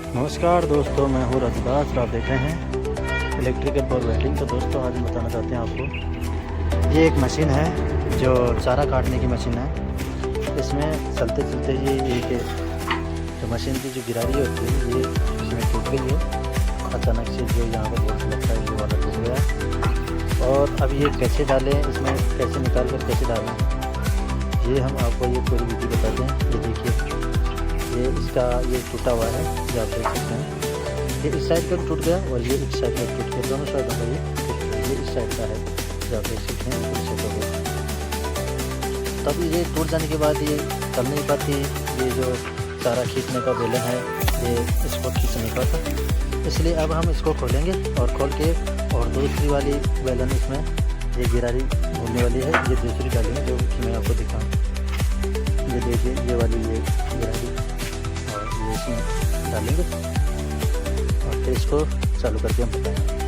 नमस्कार दोस्तों, मैं हूँ रजदास और आप देख रहे हैं इलेक्ट्रिकल पावर वेल्डिंग। तो दोस्तों आज हम बताना चाहते हैं आपको, ये एक मशीन है जो चारा काटने की मशीन है। इसमें चलते चलते ये जो मशीन की जो गिरारी होती है ये इसमें टूट गई है अचानक से। जो यहाँ पर बोल्ट लगता है ये वाला टूट गया। और अब ये कैसे डालें, इसमें कैसे निकाल कर कैसे डालें, ये हम आपको ये पूरी विधि बताते हैं। ये देखिए, ये इसका ये टूटा हुआ है जो आप देख सकते हैं। ये इस साइड का टूट गया और ये इस साइड का टूट गया, दोनों साइडों का ये टूट गया। ये इस साइड का है जो आप देख सकते हैं, इस साइड का। तब ये टूट जाने के बाद ये चल नहीं पाती। ये जो चारा खींचने का बेलन है ये इसको खींच नहीं पाता। इसलिए अब हम इसको खोलेंगे और खोल के और दूसरी वाली बेलन इसमें ये गिरारी घूमने वाली है। ये दूसरी डालेंगे जो कि मैं आपको दिखाऊँ। ये देखिए, ये वाली ये गिरारी और ये इसमें डालेंगे और फिर इसको चालू करके हम बताएंगे।